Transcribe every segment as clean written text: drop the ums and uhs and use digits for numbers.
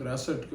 63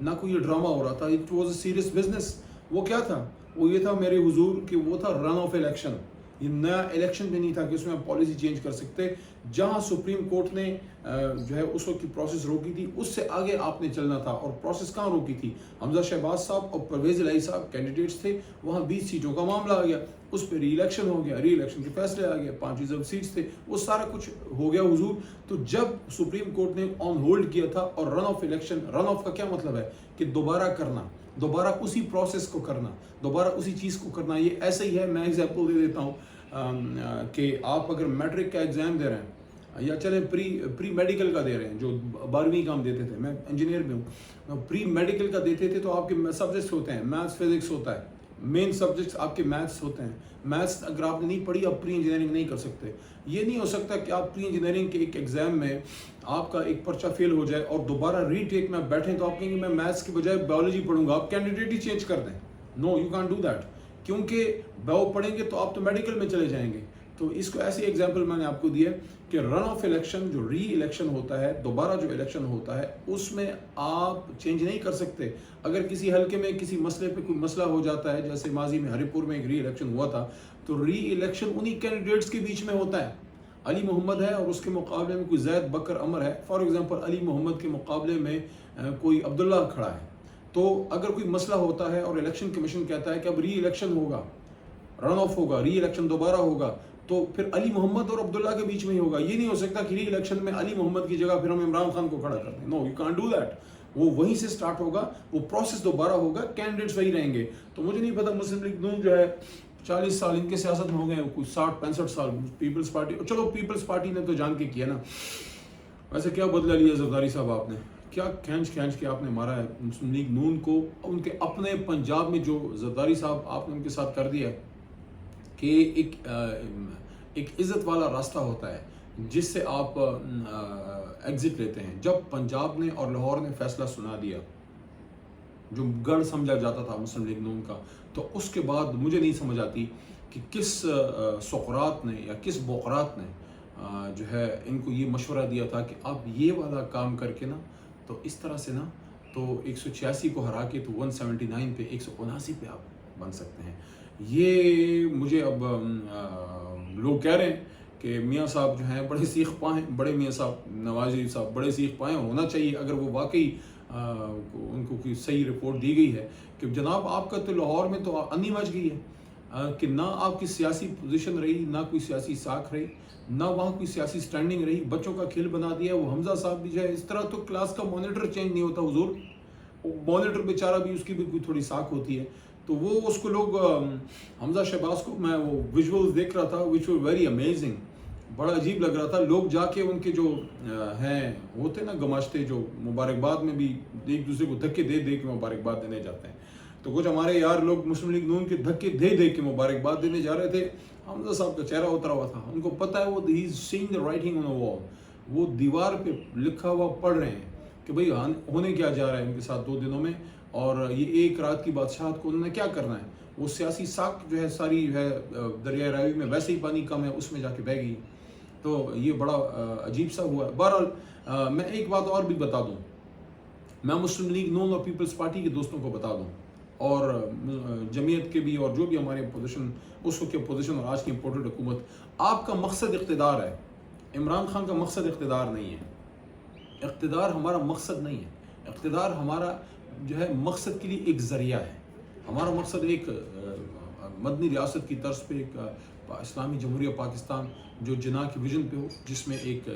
نہ کوئی یہ ڈرامہ ہو رہا تھا. It was a serious business. وہ کیا تھا؟ وہ یہ تھا میرے حضور کہ وہ تھا رن آف الیکشن. یہ نیا الیکشن بھی نہیں تھا کہ اس میں آپ پالیسی چینج کر سکتے. جہاں سپریم کورٹ نے جو ہے اس وقت کی پروسیس روکی تھی اس سے آگے آپ نے چلنا تھا. اور پروسیس کہاں روکی تھی؟ حمزہ شہباز صاحب اور پرویز الہی صاحب کینڈیڈیٹس تھے, وہاں 20 سیٹوں کا معاملہ آ گیا, اس پہ ری الیکشن ہو گیا, ری الیکشن کے فیصلے آ گئے, 5 ریزرو سیٹس تھے, وہ سارا کچھ ہو گیا حضور. تو جب سپریم کورٹ نے آن ہولڈ کیا تھا, اور رن آف الیکشن, رن آف کا کیا مطلب ہے کہ دوبارہ کرنا, دوبارہ اسی پروسیس کو کرنا, دوبارہ اسی چیز کو کرنا. یہ ایسے ہی ہے. میں ایگزامپل دے دیتا ہوں کہ آپ اگر میٹرک کا ایگزام دے رہے ہیں یا چلیں پری میڈیکل کا دے رہے ہیں, جو 12ویں کا ہم دیتے تھے, میں انجینئر بھی ہوں, پری میڈیکل کا دیتے تھے تو آپ کے سبجیکٹس ہوتے ہیں, میتھس فزکس ہوتا ہے, مین سبجیکٹس آپ کے میتھس ہوتے ہیں. میتھس اگر آپ نے نہیں پڑھی آپ پری انجینئرنگ نہیں کر سکتے. یہ نہیں ہو سکتا کہ آپ پری انجینئرنگ کے ایک ایگزام میں آپ کا ایک پرچہ فیل ہو جائے اور دوبارہ ری ٹیک میں بیٹھیں تو آپ کہیں گے میں میتھس کی بجائے بایولوجی پڑھوں گا, آپ کینڈیڈیٹ ہی چینج کر دیں. نو, یو کانٹ ڈو دیٹ, کیونکہ باؤ پڑھیں گے تو آپ تو میڈیکل میں چلے جائیں گے. تو اس کو ایسی ایگزامپل میں نے آپ کو دی ہے کہ رن آف الیکشن, جو ری الیکشن ہوتا ہے, دوبارہ جو الیکشن ہوتا ہے, اس میں آپ چینج نہیں کر سکتے. اگر کسی حلقے میں کسی مسئلے پہ کوئی مسئلہ ہو جاتا ہے, جیسے ماضی میں ہری پور میں ایک ری الیکشن ہوا تھا, تو ری الیکشن انہی کینڈیڈیٹس کے بیچ میں ہوتا ہے. علی محمد ہے اور اس کے مقابلے میں کوئی زید بکر عمر ہے. فار ایگزامپل علی محمد کے مقابلے میں کوئی عبداللہ کھڑا ہے. تو اگر کوئی مسئلہ ہوتا ہے اور الیکشن کمیشن کہتا ہے کہ اب ری الیکشن ہوگا, رن آف ہوگا, ری الیکشن دوبارہ ہوگا, تو پھر علی محمد اور عبداللہ کے بیچ میں ہی ہوگا. یہ نہیں ہو سکتا کہ ری الیکشن میں علی محمد کی جگہ پھر ہم عمران خان کو کھڑا کر دیں. نو, یو کانٹ ڈو دیٹ. وہ وہیں سے سٹارٹ ہوگا, وہ پروسیس دوبارہ ہوگا, کینڈیڈیٹس وہی رہیں گے. تو مجھے نہیں پتا, مسلم لیگ نون جو ہے 40 سال ان کے سیاست میں ہو گئے, کوئی 60-65 سال پیپلز پارٹی. چلو پیپلز پارٹی نے تو جان کے کیا نا. ویسے کیا بدلا لیا زرداری صاحب آپ نے, کیا کھینچ کے آپ نے مارا ہے مسلم لیگ نون کو. ان کے اپنے پنجاب میں جو زرداری صاحب آپ نے ان کے ساتھ کر دیا ہے کہ ایک عزت والا راستہ ہوتا ہے جس سے آپ ایگزٹ لیتے ہیں. جب پنجاب نے اور لاہور نے فیصلہ سنا دیا, جو گڑھ سمجھا جاتا تھا مسلم لیگ نون کا, تو اس کے بعد مجھے نہیں سمجھ آتی کہ کس سقراط نے یا کس بقراط نے جو ہے ان کو یہ مشورہ دیا تھا کہ آپ یہ والا کام کر کے نا, تو اس طرح سے نا, تو 186 کو ہرا کے تو 179 پہ 179 پہ آپ بن سکتے ہیں. یہ مجھے اب لوگ کہہ رہے ہیں کہ میاں صاحب جو ہیں بڑے سیخ پائیں, بڑے میاں صاحب نواز شریف صاحب بڑے سیخ پائیں ہونا چاہیے اگر وہ واقعی ان کو کوئی صحیح رپورٹ دی گئی ہے کہ جناب آپ کا تو لاہور میں تو انی مچ گئی ہے کہ نہ آپ کی سیاسی پوزیشن رہی, نہ کوئی سیاسی ساکھ رہی, نہ وہاں کوئی سیاسی سٹینڈنگ رہی, بچوں کا کھیل بنا دیا. وہ حمزہ صاحب بھی جو ہے اس طرح تو کلاس کا مانیٹر چینج نہیں ہوتا حضور. مانیٹر بیچارہ بھی اس کی بھی کوئی تھوڑی ساکھ ہوتی ہے. تو وہ اس کو لوگ حمزہ شہباز کو میں وہ ویژولز دیکھ رہا تھا وچ ور ویری امیزنگ, بڑا عجیب لگ رہا تھا. لوگ جا کے ان کے جو ہیں ہوتے نا گماشتے, جو مبارکباد میں بھی ایک دوسرے کو دھکے دے دے کے مبارکباد دینے جاتے ہیں. تو کچھ ہمارے یار لوگ مسلم لیگ نون کے دھکے دے دے کے مبارکباد دینے جا رہے تھے. حمزہ صاحب کا چہرہ اترا ہوا تھا, ان کو پتہ ہے وہ ہی از سینگ دی رائٹنگ آن اے وال, وہ دیوار پہ لکھا ہوا پڑھ رہے ہیں کہ بھئی ہونے کیا جا رہا ہے ان کے ساتھ 2 دنوں میں, اور یہ ایک رات کی بادشاہت کو انہوں نے کیا کرنا ہے. وہ سیاسی ساکھ جو ہے ساری جو ہے دریائے راوی میں ویسے ہی پانی کم ہے, اس میں جا کے بہہ گئی. تو یہ بڑا عجیب سا ہوا ہے. بہرحال میں ایک بات اور بھی بتا دوں, میں مسلم لیگ نون اور پیپلز پارٹی کے دوستوں کو بتا دوں, اور جمعیت کے بھی, اور جو بھی ہمارے پوزیشن اس وقت کی پوزیشن اور آج کی امپورٹڈ حکومت, آپ کا مقصد اقتدار ہے. عمران خان کا مقصد اقتدار نہیں ہے. اقتدار ہمارا مقصد نہیں ہے. اقتدار ہمارا جو ہے مقصد کے لیے ایک ذریعہ ہے. ہمارا مقصد ایک مدنی ریاست کی طرز پہ ایک اسلامی جمہوریہ پاکستان جو جناح کی ویژن پہ ہو, جس میں ایک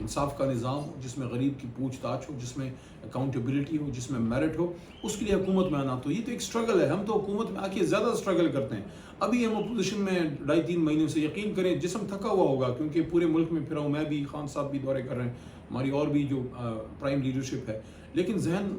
انصاف کا نظام ہو, جس میں غریب کی پوچھ تاچھ ہو, جس میں اکاؤنٹیبلٹی ہو, جس میں میرٹ ہو, اس کے لیے حکومت میں آنا. تو یہ تو ایک سٹرگل ہے. ہم تو حکومت میں آ کے زیادہ سٹرگل کرتے ہیں. ابھی ہم اپوزیشن میں 2.5-3 مہینوں سے, یقین کریں جسم تھکا ہوا ہوگا کیونکہ پورے ملک میں پھرا ہوں, میں بھی, خان صاحب بھی دورے کر رہے ہیں, ہماری اور بھی جو پرائم لیڈرشپ ہے, لیکن ذہن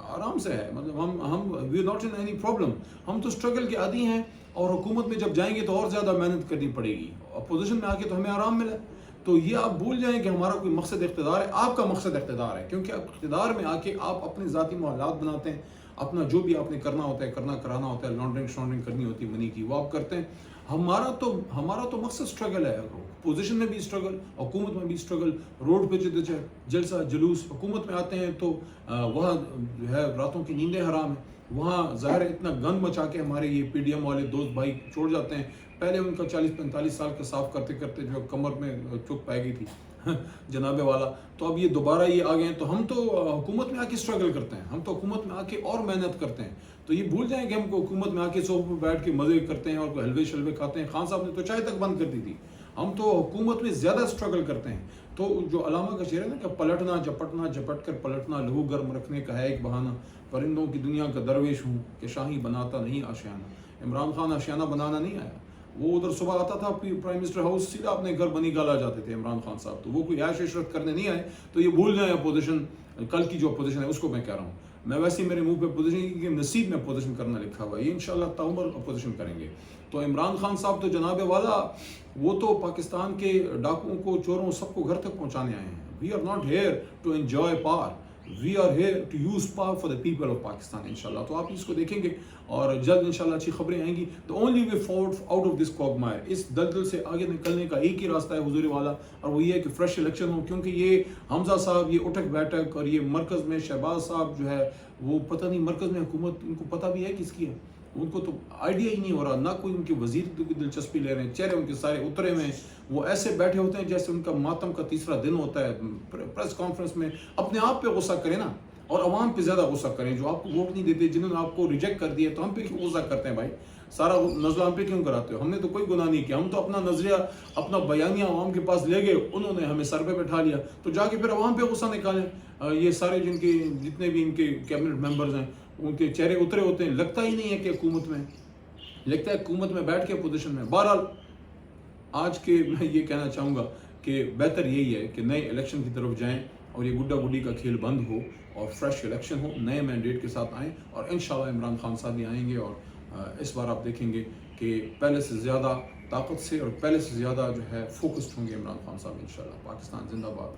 آرام سے ہے. مطلب ہم وی ناٹ ان اینی پرابلم. ہم تو سٹرگل کے عادی ہیں, اور حکومت میں جب جائیں گے تو اور زیادہ محنت کرنی پڑے گی. اپوزیشن میں آ کے تو ہمیں آرام ملا. تو یہ آپ بھول جائیں کہ ہمارا کوئی مقصد اقتدار ہے. آپ کا مقصد اقتدار ہے, کیونکہ اقتدار میں آ کے آپ اپنے ذاتی معاملات بناتے ہیں, اپنا جو بھی آپ نے کرنا ہوتا ہے کرانا ہوتا ہے، لانڈرنگ کرنی ہوتی ہے منی کی، وہ آپ کرتے ہیں. ہمارا تو مقصد اسٹرگل ہے، پوزیشن میں بھی اسٹرگل، حکومت میں بھی اسٹرگل، روڈ پہ جلسہ جلوس، حکومت میں آتے ہیں تو وہاں جو ہے راتوں کی نیندیں حرام ہیں، وہاں ظاہر ہے اتنا گند مچا کے ہمارے یہ پی ڈی ایم والے دوست بھائی چھوڑ جاتے ہیں. پہلے ان کا 40-45 سال کا صاف کرتے کرتے جو کمر میں چوک پائے گئی تھی جناب والا، تو اب یہ دوبارہ یہ آ گئے ہیں. تو ہم تو حکومت میں آ کے اسٹرگل کرتے ہیں، ہم تو حکومت میں آ کے اور محنت کرتے ہیں. تو یہ بھول جائیں کہ ہم کو حکومت میں آ کے صوفے پہ بیٹھ کے مزے کرتے ہیں اور کوئی حلوے شلوے کھاتے ہیں. خان صاحب نے تو چائے تک بند کر دی تھی. ہم تو حکومت میں زیادہ اسٹرگل کرتے ہیں. تو جو علامہ کا شعر ہے نا کہ پلٹنا جپٹنا جپٹ کر پلٹنا، لہو گرم رکھنے کا ہے ایک بہانہ، پرندوں کی دنیا کا درویش ہوں کہ شاہی بناتا نہیں آشیانہ. عمران خان آشیانہ بنانا نہیں آیا، وہ ادھر صبح آتا تھا پرائم منسٹر ہاؤس، سیدھا اپنے گھر بنی گالا جاتے تھے عمران خان صاحب. تو وہ کوئی عیش عشرت کرنے نہیں آئے. تو یہ بھول جائیں اپوزیشن، کل کی جو اپوزیشن ہے اس کو میں کہہ رہا ہوں. میں ویسے ہی میرے منہ پہ اپوزیشن کی نصیب میں اپوزیشن کرنا لکھا ہوا ہے، یہ انشاءاللہ تعمر اپوزیشن کریں گے. تو عمران خان صاحب تو جناب والا وہ تو پاکستان کے ڈاکوؤں کو، چوروں، سب کو گھر تک پہنچانے آئے ہیں. We are not here to enjoy power, we are here to use power for the people of Pakistan انشاءاللہ. تو آپ اس کو دیکھیں گے اور جلد انشاءاللہ اچھی خبریں آئیں گی. The only way forward out of this quagmire, اس دلدل سے آگے نکلنے کا ایک ہی راستہ ہے حضور والا، اور وہ یہ ہے کہ فریش الیکشن ہو. کیونکہ یہ حمزہ صاحب، یہ اٹھک بیٹھک، اور یہ مرکز میں شہباز صاحب جو ہے وہ پتہ نہیں مرکز میں حکومت ان کو پتہ بھی ہے کس کی ہے، ان کو تو آئیڈیا ہی نہیں ہو رہا. نہ کوئی ان کے وزیر کی دلچسپی لے رہے ہیں، چہرے ان کے سارے اترے ہوئے ہیں. وہ ایسے بیٹھے ہوتے ہیں جیسے ان کا ماتم کا تیسرا دن ہوتا ہے. پریس کانفرنس میں اپنے آپ پہ غصہ کریں نا، اور عوام پہ زیادہ غصہ کریں جو آپ کو ووٹ نہیں دیتے، جنہوں نے آپ کو ریجیکٹ کر دیا. تو ہم پہ کیوں غصہ کرتے ہیں بھائی؟ سارا نزلہ ہم پہ کیوں کراتے ہو؟ ہم نے تو کوئی گناہ نہیں کیا. ہم تو اپنا نظریہ، اپنا بیانیہ عوام کے پاس لے گئے، انہوں نے ہمیں سر پہ بٹھا لیا. تو جا کے پھر عوام پہ غصہ نکالیں. یہ سارے جتنے بھی ان کے کیبنٹ ممبرز ہیں، ان کے چہرے اترے ہوتے ہیں. لگتا ہی نہیں ہے کہ حکومت میں بیٹھ کے پوزیشن میں. بہرحال آج کے میں یہ کہنا چاہوں گا کہ بہتر یہی ہے کہ نئے الیکشن کی طرف جائیں اور یہ گڈا گڈی کا کھیل بند ہو اور فریش الیکشن ہو، نئے مینڈیٹ کے ساتھ آئیں. اور انشاءاللہ عمران خان صاحب بھی آئیں گے، اور اس بار آپ دیکھیں گے کہ پہلے سے زیادہ طاقت سے اور پہلے سے زیادہ جو ہے فوکسڈ ہوں گے عمران خان صاحب انشاءاللہ. پاکستان زندہ باد.